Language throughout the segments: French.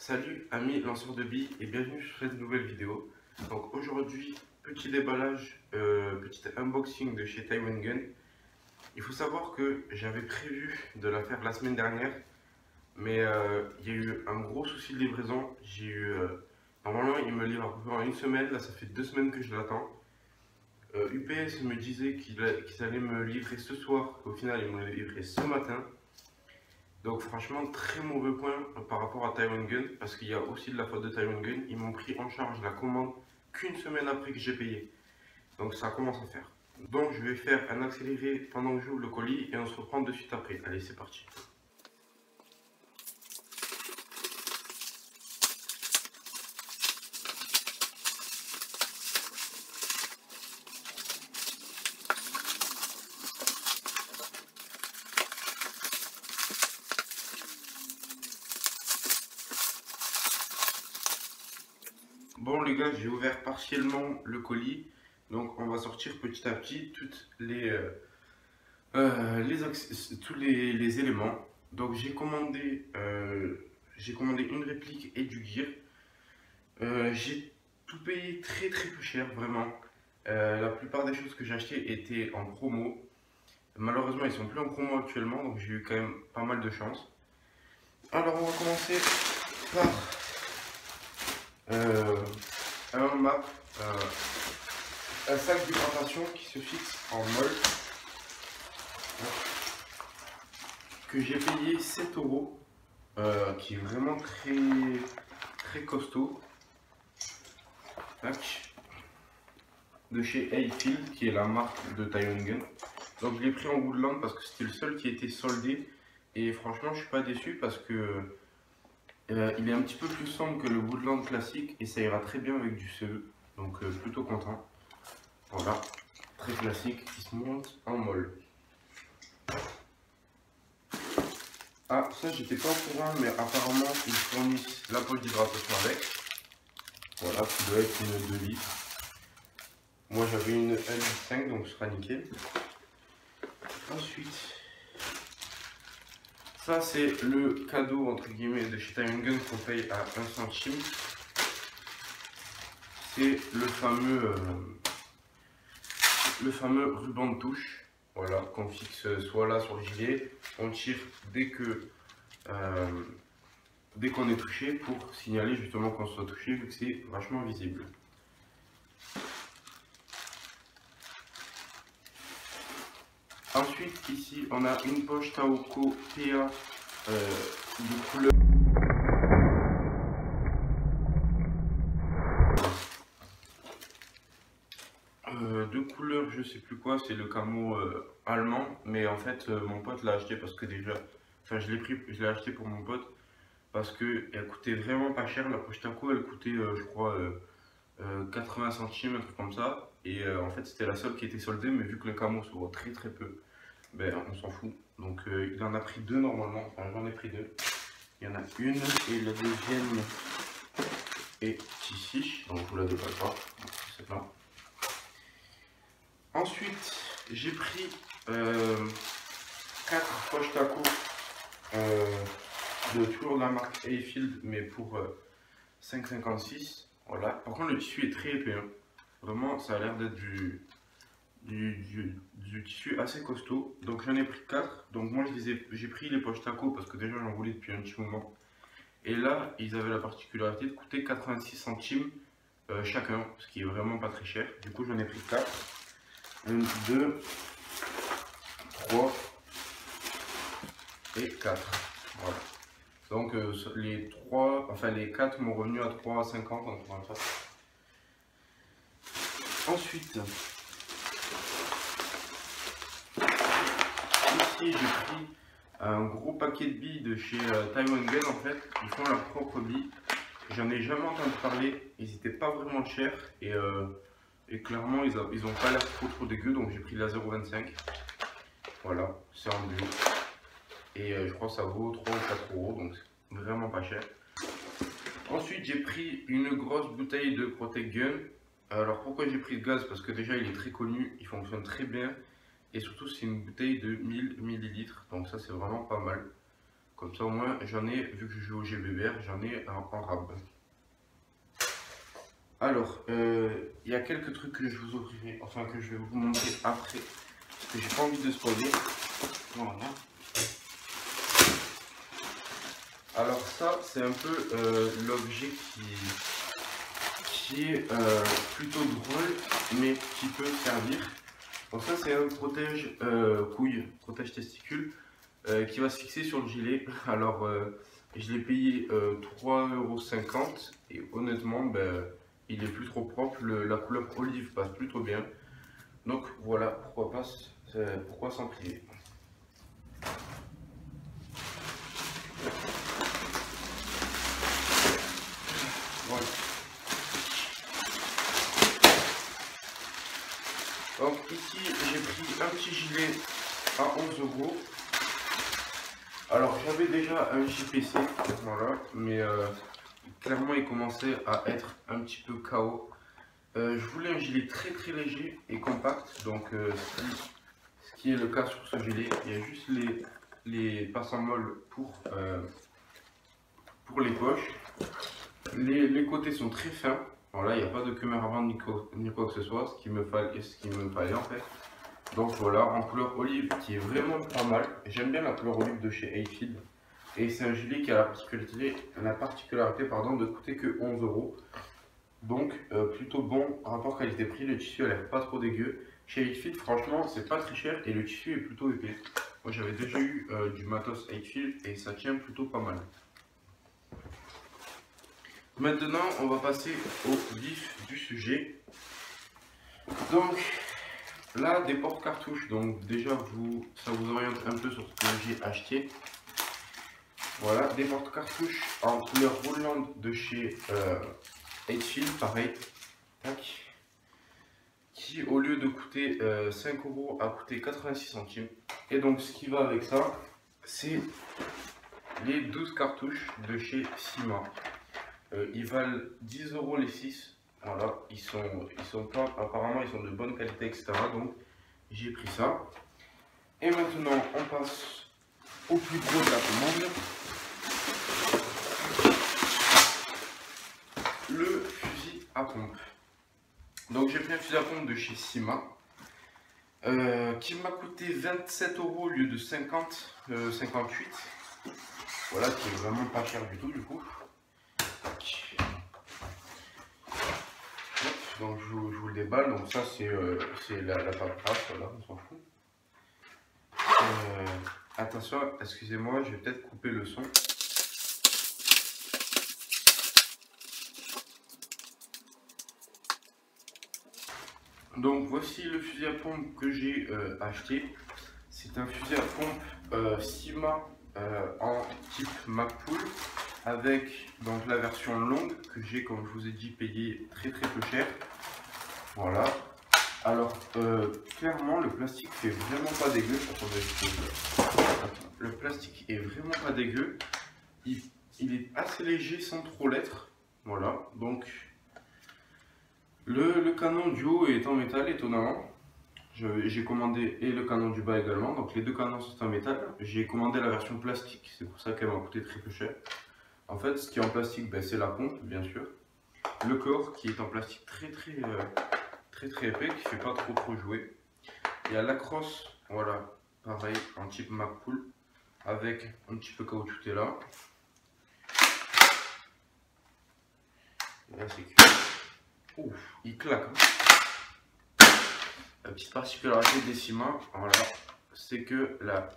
Salut amis lanceurs de billes et bienvenue sur cette nouvelle vidéo. Donc aujourd'hui, petit déballage, petit unboxing de chez Taiwan Gun. Il faut savoir que j'avais prévu de la faire la semaine dernière, mais il y a eu un gros souci de livraison. Normalement il me livre à peu près en une semaine, là ça fait 2 semaines que je l'attends. UPS me disait qu'ils allaient me livrer ce soir, au final ils m'ont livré ce matin. Donc franchement, très mauvais point par rapport à Taiwan Gun, parce qu'il y a aussi de la faute de Taiwan Gun. Ils m'ont pris en charge la commande qu'une semaine après que j'ai payé. Donc ça commence à faire. Donc je vais faire un accéléré pendant que j'ouvre le colis et on se reprend de suite après. Allez, c'est parti. Bon les gars, j'ai ouvert partiellement le colis, donc on va sortir petit à petit toutes tous les éléments. Donc j'ai commandé une réplique et du gear. J'ai tout payé très peu cher, vraiment. La plupart des choses que j'ai achetées étaient en promo. Malheureusement, ils sont plus en promo actuellement, donc j'ai eu quand même pas mal de chance. Alors on va commencer par un sac d'hydratation qui se fixe en molle, que j'ai payé 7 euros, qui est vraiment très costaud. Tac. De chez Hayfield, qui est la marque de Taiwan Gun. Donc je l'ai pris en Woodland parce que c'était le seul qui était soldé et franchement je suis pas déçu parce que il est un petit peu plus sombre que le Woodland classique et ça ira très bien avec du CE, donc plutôt content. Voilà, très classique, qui se monte en molle. Ah, ça j'étais pas au courant, mais apparemment ils fournissent la poche d'hydratation avec. Voilà, qui doit être une 2 litres. Moi j'avais une 1,5 donc ce sera nickel. Ensuite, ça c'est le cadeau entre guillemets de chez Taiwan Gun qu'on paye à 1 centime. C'est le fameux ruban de touche, voilà, qu'on fixe soit là sur le gilet, on tire dès qu'on est touché pour signaler justement qu'on soit touché vu que c'est vachement visible. Ensuite ici on a une poche Taoko PA de couleur je sais plus quoi, c'est le camo allemand, mais en fait mon pote l'a acheté parce que déjà, enfin je l'ai acheté pour mon pote parce que elle coûtait vraiment pas cher. La poche Taco elle coûtait je crois 80 centimes, un truc comme ça, et en fait c'était la seule qui était soldée, mais vu que le camo se voit très peu, ben on s'en fout. Donc il en a pris deux normalement, enfin j'en ai pris deux. Il y en a une et la deuxième est ici, donc vous la déballe pas, c'est là. Ensuite, j'ai pris 4 poches taco de toujours de la marque Hayfield, mais pour 5,56. Voilà. Par contre, le tissu est très épais. Hein. Vraiment, ça a l'air d'être du tissu assez costaud. Donc, j'en ai pris 4. Donc, moi, j'ai pris les poches taco parce que déjà, j'en voulais depuis un petit moment. Et là, ils avaient la particularité de coûter 86 centimes chacun, ce qui est vraiment pas très cher. Du coup, j'en ai pris 4. 1, 2, 3 et 4. Voilà. Donc les 4 m'ont revenu à 3,50 en trouvant ça. Ensuite, ici j'ai pris un gros paquet de billes de chez Taiwan Gun. En fait, ils font leurs propres billes. J'en ai jamais entendu parler. Ils n'étaient pas vraiment chers et clairement ils ont pas l'air trop dégueu, donc j'ai pris la 0,25. Voilà, c'est en bio. Et je crois que ça vaut 3 ou 4 euros, donc c'est vraiment pas cher. Ensuite j'ai pris une grosse bouteille de Protect Gun. Alors pourquoi j'ai pris le gaz? Parce que déjà il est très connu, il fonctionne très bien. Et surtout c'est une bouteille de 1000 ml, donc ça c'est vraiment pas mal. Comme ça au moins j'en ai, vu que je joue au GBR, j'en ai en rab. Alors, il y a quelques trucs que je vous offrirai, enfin que je vais vous montrer après, parce que j'ai pas envie de spoiler. Voilà. Alors ça, c'est un peu l'objet qui est plutôt drôle, mais qui peut servir. Donc ça, c'est un protège couille, protège testicule, qui va se fixer sur le gilet. Alors, je l'ai payé 3,50 € et honnêtement, ben, il est plus trop propre. La couleur olive passe plutôt bien. Donc voilà, pourquoi s'en priver. Voilà. Donc ici, j'ai pris un petit gilet à 11 €. Alors j'avais déjà un JPC, voilà, mais clairement il commençait à être un petit peu KO. Je voulais un gilet très léger et compact, donc ce qui est le cas sur ce gilet. Il y a juste les passants molles pour les poches. Les côtés sont très fins. Voilà, il n'y a pas de queue avant ni quoi que ce soit, ce qu'il me fallait en fait. Donc voilà, en couleur olive qui est vraiment pas mal. J'aime bien la couleur olive de chez Hayfield. Et c'est un gilet qui a la particularité de coûter que 11 €. Donc plutôt bon rapport qualité-prix, le tissu a l'air pas trop dégueu. Chez Hayfield, franchement, c'est pas très cher et le tissu est plutôt épais. Moi j'avais déjà eu du matos Hayfield et ça tient plutôt pas mal. Maintenant, on va passer au vif du sujet. Donc là, des porte-cartouches. Donc déjà, ça vous oriente un peu sur ce que j'ai acheté. Voilà, des porte-cartouches en couleur Roland de chez Hayfield, pareil. Tac. Qui au lieu de coûter 5 € a coûté 86 centimes. Et donc ce qui va avec ça, c'est les 12 cartouches de chez Sima. Ils valent 10 € les 6. Voilà, ils sont pas, apparemment ils sont de bonne qualité, etc. Donc j'ai pris ça. Et maintenant on passe au plus gros de la commande. Le fusil à pompe. Donc j'ai pris un fusil à pompe de chez Sima qui m'a coûté 27 € au lieu de 58. Voilà, qui est vraiment pas cher du tout du coup. Donc je vous le déballe, donc ça c'est la paperasse, voilà, on s'en fout. Attention, excusez-moi, je vais peut-être couper le son. Donc voici le fusil à pompe que j'ai acheté. C'est un fusil à pompe Sima en type Magpul avec donc la version longue que j'ai, comme je vous ai dit, payé très peu cher. Voilà. Alors clairement le plastique fait vraiment pas dégueu. Le plastique est vraiment pas dégueu. Il est assez léger sans trop l'être. Voilà. Donc le canon du haut est en métal étonnamment. J'ai commandé et le canon du bas également, donc les deux canons sont en métal. J'ai commandé la version plastique, c'est pour ça qu'elle m'a coûté très peu cher. En fait, ce qui est en plastique, ben, c'est la pompe, bien sûr. Le corps qui est en plastique très épais, qui fait pas trop jouer. Il y a la crosse, voilà, pareil, en type Magpul, avec un petit peu caoutchouté là. Là, c'est cuit. Ouf, il claque. Hein. La petite particularité des Sima, voilà, c'est que la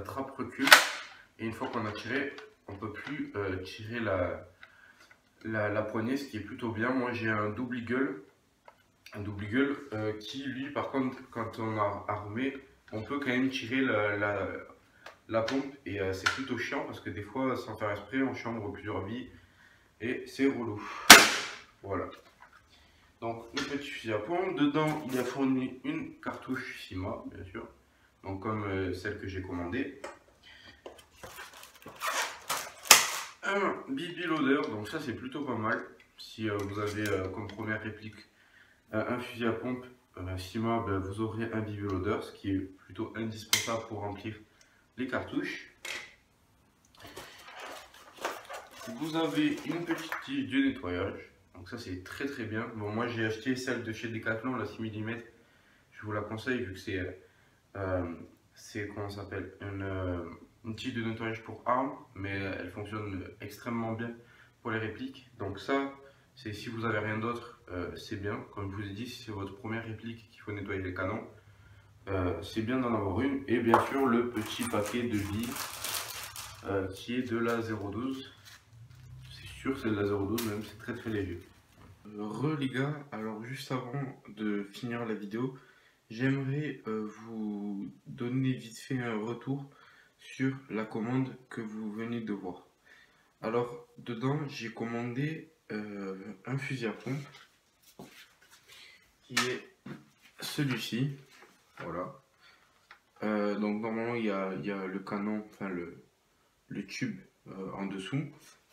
trappe recule et une fois qu'on a tiré, on ne peut plus tirer la poignée, ce qui est plutôt bien. Moi j'ai un double eagle qui lui par contre quand on a armé, on peut quand même tirer la pompe et c'est plutôt chiant parce que des fois sans faire exprès on chambre plusieurs vies et c'est relou. Voilà. Donc le petit fusil à pompe, dedans il a fourni une cartouche Sima bien sûr, donc comme celle que j'ai commandée. Un BB loader, donc ça c'est plutôt pas mal si vous avez comme première réplique un fusil à pompe Sima, ben, vous aurez un BB loader, ce qui est plutôt indispensable pour remplir les cartouches. Vous avez une petite tige de nettoyage. Donc ça c'est très bien. Bon, moi j'ai acheté celle de chez Decathlon, la 6 mm. Je vous la conseille vu que c'est comment ça s'appelle une tige de nettoyage pour armes, mais elle fonctionne extrêmement bien pour les répliques. Donc ça, c'est si vous avez rien d'autre, c'est bien. Comme je vous ai dit, si c'est votre première réplique qu'il faut nettoyer les canons, c'est bien d'en avoir une. Et bien sûr le petit paquet de billes qui est de la 0,12. C'est sûr, c'est de la 0,12 même, c'est très léger. Les gars, alors juste avant de finir la vidéo, j'aimerais vous donner vite fait un retour sur la commande que vous venez de voir. Alors, dedans, j'ai commandé un fusil à pompe qui est celui-ci. Voilà. Donc, normalement, il y a le canon, enfin le tube en dessous.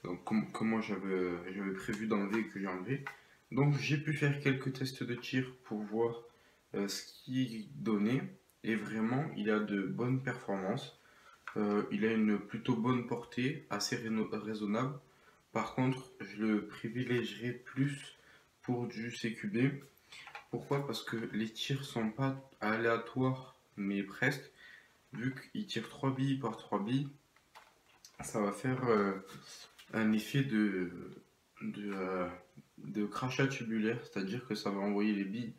Donc, que moi j'avais prévu d'enlever et que j'ai enlevé. Donc, j'ai pu faire quelques tests de tir pour voir ce qu'il donnait. Et vraiment, il a de bonnes performances. Il a une plutôt bonne portée, assez raisonnable. Par contre, je le privilégierais plus pour du CQB. Pourquoi? Parce que les tirs sont pas aléatoires, mais presque. Vu qu'il tire 3 billes par 3 billes, ça va faire un effet de crachat tubulaire, c'est-à-dire que ça va envoyer les billes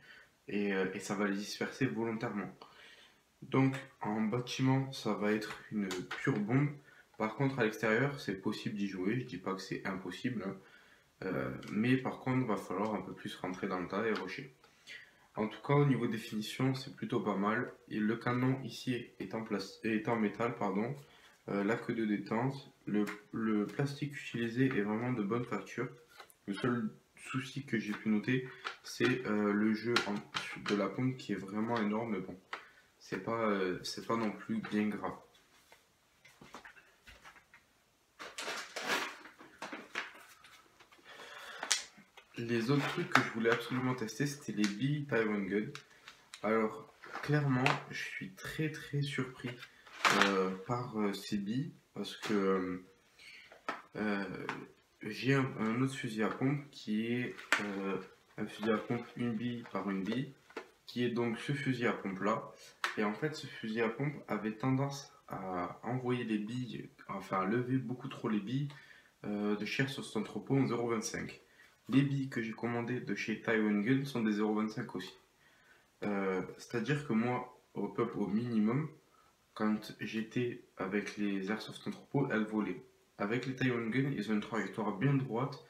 et ça va les disperser volontairement. Donc en bâtiment, ça va être une pure bombe. Par contre, à l'extérieur, c'est possible d'y jouer. Je dis pas que c'est impossible, hein. Mais par contre, il va falloir un peu plus rentrer dans le tas et rusher. En tout cas, au niveau définition, c'est plutôt pas mal. Et le canon ici est en métal, pardon. La queue de détente. Le plastique utilisé est vraiment de bonne facture. Le seul souci que j'ai pu noter, c'est le jeu de la pompe qui est vraiment énorme. Mais bon, c'est pas non plus bien grave. Les autres trucs que je voulais absolument tester, c'était les billes Taiwan Gun. Alors, clairement, je suis très surpris par ces billes parce que j'ai un autre fusil à pompe qui est un fusil à pompe une bille par une bille, qui est donc ce fusil à pompe là. Et en fait, ce fusil à pompe avait tendance à envoyer les billes, enfin à lever beaucoup trop les billes de chez sur son entrepôt en 0,25. Les billes que j'ai commandées de chez Taiwan Gun sont des 0,25 aussi. C'est-à-dire que moi, au minimum, quand j'étais avec les Airsoft Entrepôt, elles volaient. Avec les Taiwan Gun, ils ont une trajectoire bien droite.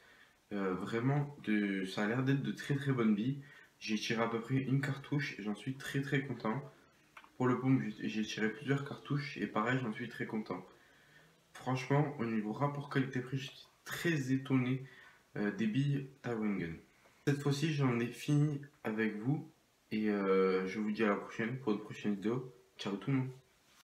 Vraiment, ça a l'air d'être de très bonnes billes. J'ai tiré à peu près une cartouche et j'en suis très content. Pour le pompe, j'ai tiré plusieurs cartouches et pareil, j'en suis très content. Franchement, au niveau rapport qualité-prix, je suis très étonné des billes Taiwan Gun. Cette fois-ci, j'en ai fini avec vous et je vous dis à la prochaine pour une prochaine vidéo. Ciao tout le monde!